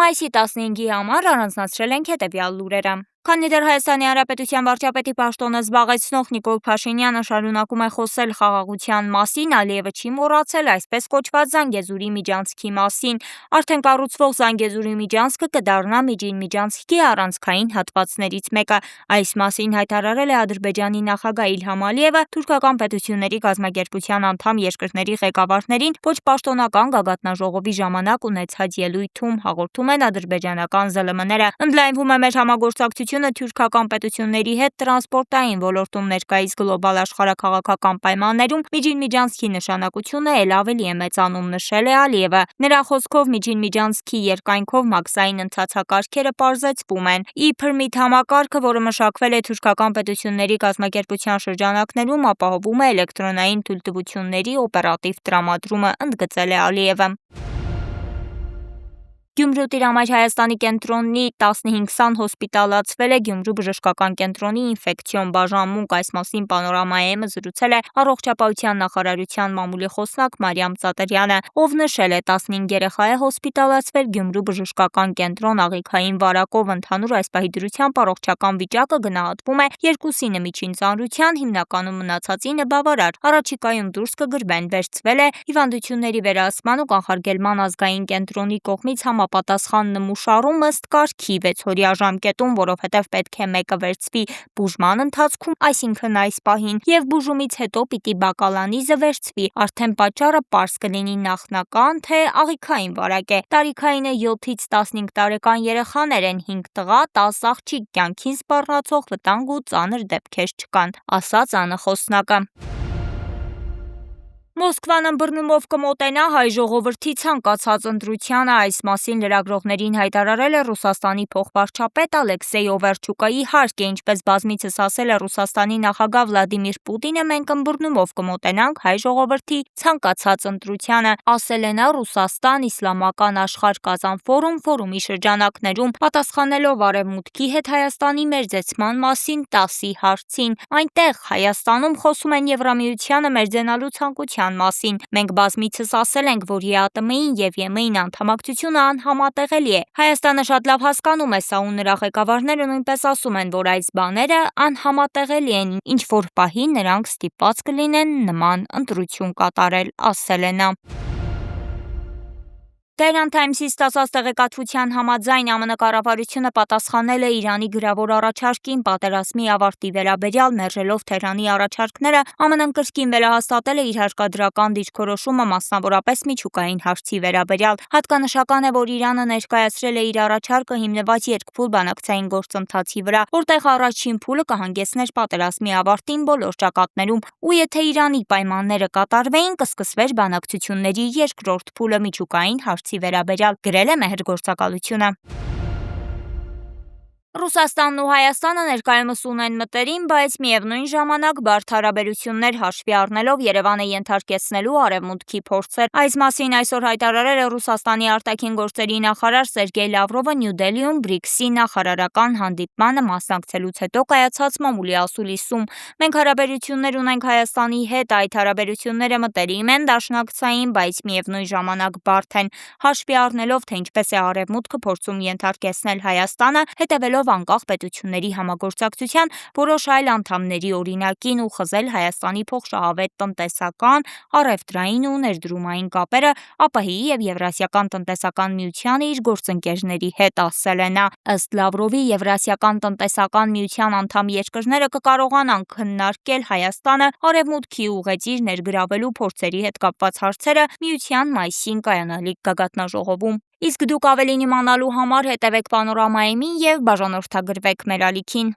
Մայիսի 15-ի համար առանձնացրել ենք հետևյալ լուրերը։ Քանի դեռ Հայաստանի Հանրապետության վարչապետի պաշտոնը զբաղեցնող Նիկոլ Փաշինյանը շարունակում է խոսել խաղաղության մասին, Ալիևը չի մոռացել այսպես կոչված Զանգեզուրի միջանցքի մասին։ Արդեն կառուցվող Զանգեզուրի միջանցքը կդառնա միջին միջանցքի առանցքային հատվածներից մեկը։ Այս մասին հայտարարել է Ադրբեջանի նախագահ Իլհամ Ալիևը թուրքական պետությունների կազմակերպության անդամ երկրների ղեկավարներին ոչ պաշտոնական գագաթնաժողովի ժամանակ ունեցած ելույթում, հաղորդում են ադրբեջանական ԶԼՄ-ները։ Ընդլայնվում է մեր համագործակցությունը թուրքական պետությունների հետ տրանսպորտային ոլորտում ներկայիս գլոբալ աշխարհաքաղաքական պայմաններում միջին միջանցքի նշանակությունը էլ ավելի է մեծանում, նշել է Ալիևը։ Նրա խոսքով միջին միջանցքի երկայնքով մաքսային ընթացակարգերը պարզեցվում են։ Իբրմիտ համակարգը, որը մշակվել է թուրքական պետությունների կազմակերպության շրջանակներում, ապահովում է էլեկտրոնային թույլտվությունների օպերատիվ տրամադրումը, ընդգծել է Ալիևը։ Գյումրու Տիրամայր Հայաստանի կենտրոնի 15-ն հոսպիտալացվել է Գյումրու բժշկական կենտրոնի ինֆեկցիոն բաժանմունք։ Այս մասին Պանորամայ-ը զրուցել է առողջապահության նախարարության մամուլի խոսնակ Մարիամ Ծատրյանը, ով նշել է 15 երեխա է հոսպիտալացվել Գյումրու բժշկական կենտրոն աղիքային վարակով։ Ընդհանուր այս պահի դրությամբ առողջական վիճակը գնահատվում է 2-ին միջին ծանրության, հիմնականում մնացածինը բավարար։ Առաջիկայում դուրս կգրվեն, վերցվել է հիվանդությունների վերահսկման ու կանխարգելման ազգային կենտրոնի կողմից համապատասխան նմուշառում ըստ կարգի 6-օրյա ժամկետում, որովհետև պետք է մեկը վերցվի բուժման ընթացքում, այսինքն այս պահին, եւ բուժումից հետո պիտի բակալանիզը վերցվի։ Արդեն պատճառը պարզ կլինի նախնական, թե աղիքային վարակ է։ Տարիքայինը 7-ից 15 տարեկան երեխաներ են, 5 տղա, 10 աղջիկ, կյանքին սպառնացող վտանգ ու ծանր դեպքեր չկան, ասաց ԱՆ խոսնակը։ Մոսկվան ըմբռնումով կմոտենա հայ ժողովրդի ցանկացած ընտրությանը։ Այս մասին լրագրողներին հայտարարել է Ռուսաստանի փոխվարչապետ Ալեքսեյ Օվերչուկը։ Իհարկե, ինչպես բազմիցս ասել է Ռուսաստանի նախագահ Վլադիմիր Պուտինը, մենք ըմբռնումով կմոտենանք հայ ժողովրդի ցանկացած ընտրությանը, ասել է նա Ռուսաստան Իսլամական աշխարհ կազան ֆորումի շրջանակներում, պատասխանելով Արևմուտքի հետ Հայաստանի մերձեցման մասին 10-ի հարցին։ Այնտեղ Հայաստանում խոսում են Եվրամիությանը մերձենալու ցանկության մասին։ Մենք բազմիցս ասել ենք, որ ԵԱՏՄ-ին եւ ԵՄ-ին անդամակցությունը անհամատեղելի է։ Հայաստանը շատ լավ հասկանում է սա ու նրա ղեկավարները նույնպես ասում են, որ այս բաները անհամատեղելի են, ինչ որ պահի նրանք ստիպված կլինեն նման ընտրություն կատարել, ասել է նա։ Tehran Times-ի ստացած տեղեկատվության համաձայն ԱՄՆ կառավարությունը պատասխանել է Իրանի գրավոր առաջարկին պատերազմի ավարտի վերաբերյալ, մերժելով Թեհրանի առաջարկները, ԱՄՆ-ն կրկին վերահաստատել է իր հարկադրական դիրքորոշումը, մասնավորապես միջուկային հարցի վերաբերյալ։ Հատկանշական է, որ Իրանը ներկայացրել է իր առաջարկը հիմնված երկփուլ բանակցային գործընթացի վրա, որտեղ առաջին փուլը կհանգեցներ պատերազմի ավարտին բոլոր ճակատներում, ու եթե Իրանի պայմանները կատարվեին, կսկսվեր բանակցությունների երկրորդ փուլը միջուկային հարցի վերաբերյալ, գրել է Մեհր գործակալությունը։ Ռուսաստանն ու Հայաստանը ներկայումս ունեն մտերիմ, բայց միևնույն ժամանակ բարդ հարաբերություններ հաշվի առնելով Երևանը ենթարկեցնելու Արևմուտքի փորձեր։ Այս մասին այսօր հայտարարել է Ռուսաստանի արտաքին գործերի նախարար Սերգեյ Լավրովը Նյու Դելիում BRICS-ի նախարարական հանդիպմանը մասնակցելուց հետո կայացած մամուլի ասուլիսում։ Մենք հարաբերություններ ունենք Հայաստանի հետ, այդ հարաբերությունները մտերիմ են, դաշնակցային, բայց միևնույն ժամանակ բարդ են, հաշվի առնելով, թե ինչպես է Արևմուտքը փորձում ենթարկեցնել Հայաստանը, հետևելով անկախ պետությունների համագործակցության որոշ այլ անդամների օրինակին ու խզել Հայաստանի փոխշահավետ տնտեսական, առևտրային ու ներդրումային կապերը ԱՊՀ-ի եւ Եվրասիական տնտեսական միությանը իր գործընկերների հետ, ասել է նա։ Ըստ Լավրովի, Եվրասիական տնտեսական միության անդամ երկրները կկարողանան քննարկել Հայաստանը Արևմուտքի ուղեծիր ներգրավելու փորձերի հետ կապված հարցերը միության մայիսին կայանալիք գագաթնաժողովում։ Իսկ դուք ավելին իմանալու համար հետևեք Պանորամային եւ բաժանորդագրվեք մեր ալիքին։